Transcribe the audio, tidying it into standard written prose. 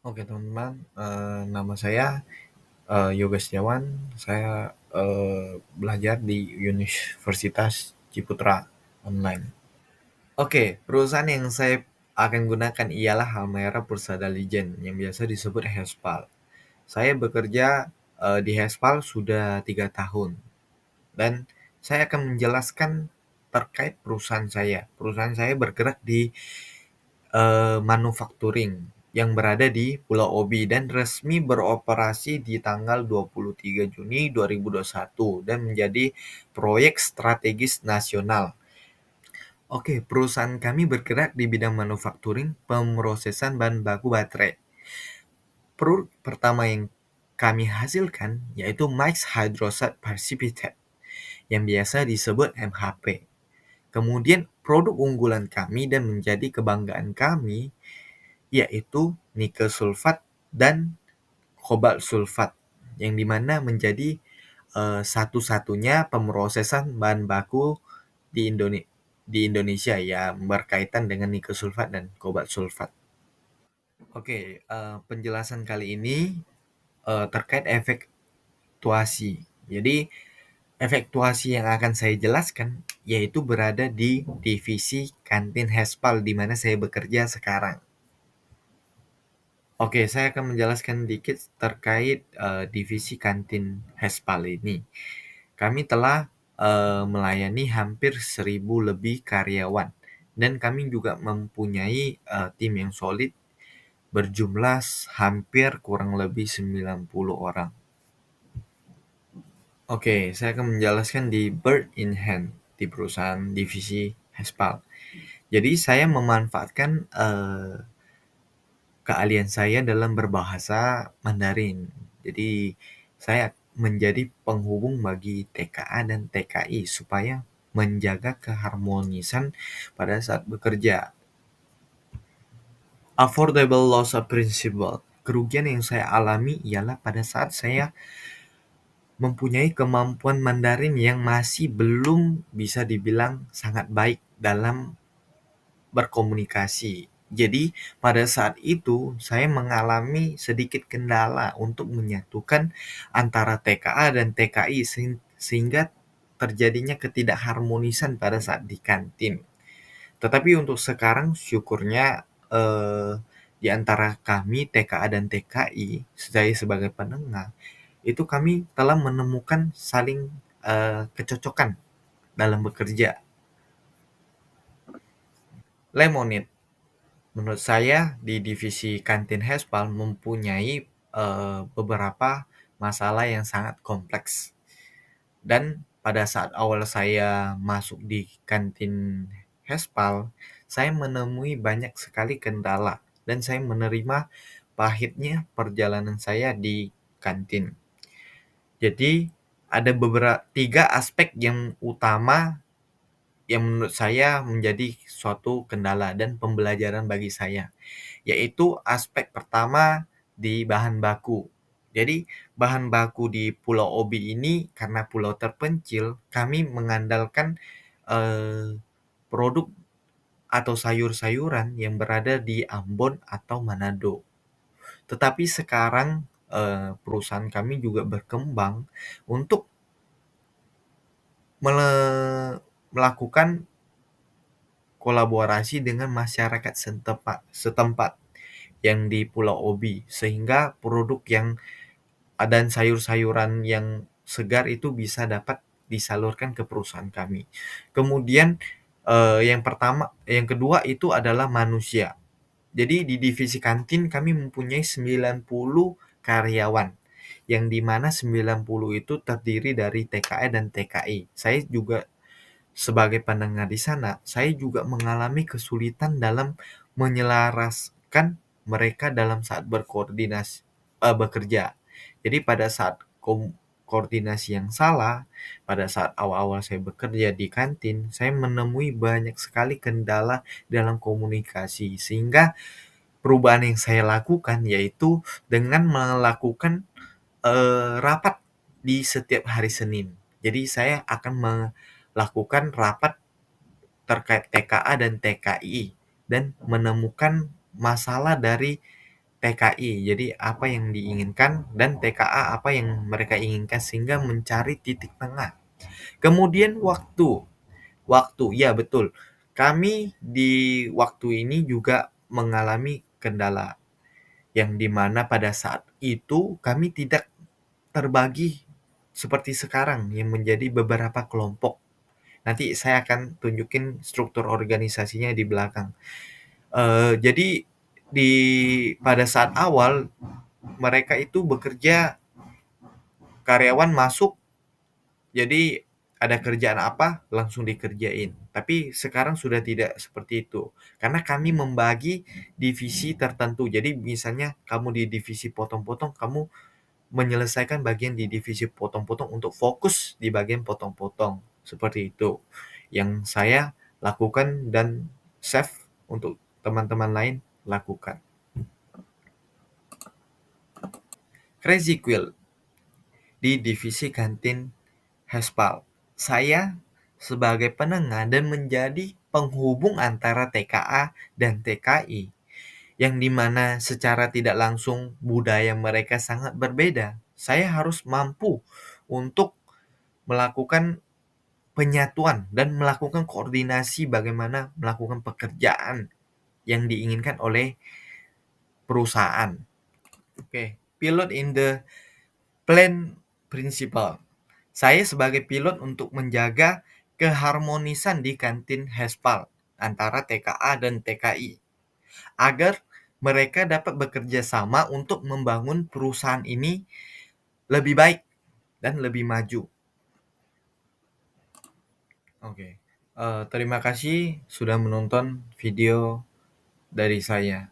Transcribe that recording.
Oke teman-teman, nama saya Yoga Setiawan. Saya belajar di Universitas Ciputra Online. Oke, perusahaan yang saya akan gunakan ialah Halmahera Persada Legend yang biasa disebut Hespal. Saya bekerja di Hespal sudah 3 tahun dan saya akan menjelaskan terkait perusahaan saya. Perusahaan saya bergerak di manufacturing yang berada di Pulau Obi dan resmi beroperasi di tanggal 23 Juni 2021 dan menjadi proyek strategis nasional. Oke, perusahaan kami bergerak di bidang manufacturing, pemrosesan bahan baku baterai. Produk pertama yang kami hasilkan yaitu Mixed Hydroxide Precipitate yang biasa disebut MHP. Kemudian produk unggulan kami dan menjadi kebanggaan kami yaitu nikel sulfat dan kobalt sulfat yang dimana menjadi satu-satunya pemrosesan bahan baku di Indonesia yang berkaitan dengan nikel sulfat dan kobalt sulfat. Oke, penjelasan kali ini terkait efektuasi. Jadi efektuasi yang akan saya jelaskan yaitu berada di divisi kantin Hespal di mana saya bekerja sekarang. Oke, saya akan menjelaskan dikit terkait divisi kantin Hespal ini. Kami telah melayani hampir 1.000 lebih karyawan dan kami juga mempunyai tim yang solid berjumlah hampir kurang lebih 90 orang. Oke, saya akan menjelaskan di Bird in Hand di perusahaan divisi Hespal. Jadi saya memanfaatkan keahlian saya dalam berbahasa Mandarin. Jadi saya menjadi penghubung bagi TKA dan TKI supaya menjaga keharmonisan pada saat bekerja. Affordable loss of principal. Kerugian yang saya alami ialah pada saat saya mempunyai kemampuan Mandarin yang masih belum bisa dibilang sangat baik dalam berkomunikasi. Jadi pada saat itu saya mengalami sedikit kendala untuk menyatukan antara TKA dan TKI sehingga terjadinya ketidakharmonisan pada saat di kantin. Tetapi untuk sekarang syukurnya eh, di antara kami TKA dan TKI, saya sebagai penengah, itu kami telah menemukan saling kecocokan dalam bekerja. Lemonade. Menurut saya di divisi kantin Hespal mempunyai beberapa masalah yang sangat kompleks. Dan pada saat awal saya masuk di kantin Hespal, saya menemui banyak sekali kendala dan saya menerima pahitnya perjalanan saya di kantin. Jadi ada beberapa 3 aspek yang utama yang menurut saya menjadi suatu kendala dan pembelajaran bagi saya, yaitu aspek pertama di bahan baku. Jadi bahan baku di Pulau Obi ini karena pulau terpencil, kami mengandalkan produk atau sayur-sayuran yang berada di Ambon atau Manado. Tetapi sekarang perusahaan kami juga berkembang untuk melakukan kolaborasi dengan masyarakat setempat yang di Pulau Obi sehingga produk yang dan sayur-sayuran yang segar itu bisa dapat disalurkan ke perusahaan kami. Kemudian yang kedua itu adalah manusia. Jadi di divisi kantin kami mempunyai 90 karyawan yang dimana 90 itu terdiri dari TKE dan TKI. Saya juga sebagai pendengar di sana, saya juga mengalami kesulitan dalam menyelaraskan mereka dalam saat bekerja. Jadi pada saat koordinasi yang salah, pada saat awal-awal saya bekerja di kantin, saya menemui banyak sekali kendala dalam komunikasi sehingga perubahan yang saya lakukan yaitu dengan melakukan rapat di setiap hari Senin. Jadi saya akan melakukan rapat terkait TKA dan TKI dan menemukan masalah dari TKI. Jadi apa yang diinginkan dan TKA apa yang mereka inginkan sehingga mencari titik tengah. Kemudian waktu. Waktu, ya betul. Kami di waktu ini juga mengalami kendala yang dimana pada saat itu kami tidak terbagi seperti sekarang yang menjadi beberapa kelompok. Nanti saya akan tunjukin struktur organisasinya di belakang. Jadi di pada saat awal mereka itu bekerja, karyawan masuk, jadi ada kerjaan apa langsung dikerjain. Tapi sekarang sudah tidak seperti itu. Karena kami membagi divisi tertentu. Jadi misalnya kamu di divisi potong-potong, kamu menyelesaikan bagian di divisi potong-potong untuk fokus di bagian potong-potong. Seperti itu yang saya lakukan dan save untuk teman-teman lain lakukan. Crazy Quill di divisi kantin Hespal. Saya sebagai penengah dan menjadi penghubung antara TKA dan TKI, yang dimana secara tidak langsung budaya mereka sangat berbeda. Saya harus mampu untuk melakukan penyatuan dan melakukan koordinasi bagaimana melakukan pekerjaan yang diinginkan oleh perusahaan. Oke, pilot in the plan principle. Saya sebagai pilot untuk menjaga keharmonisan di kantin Hespal antara TKA dan TKI agar mereka dapat bekerja sama untuk membangun perusahaan ini lebih baik dan lebih maju. Oke. Terima kasih sudah menonton video dari saya.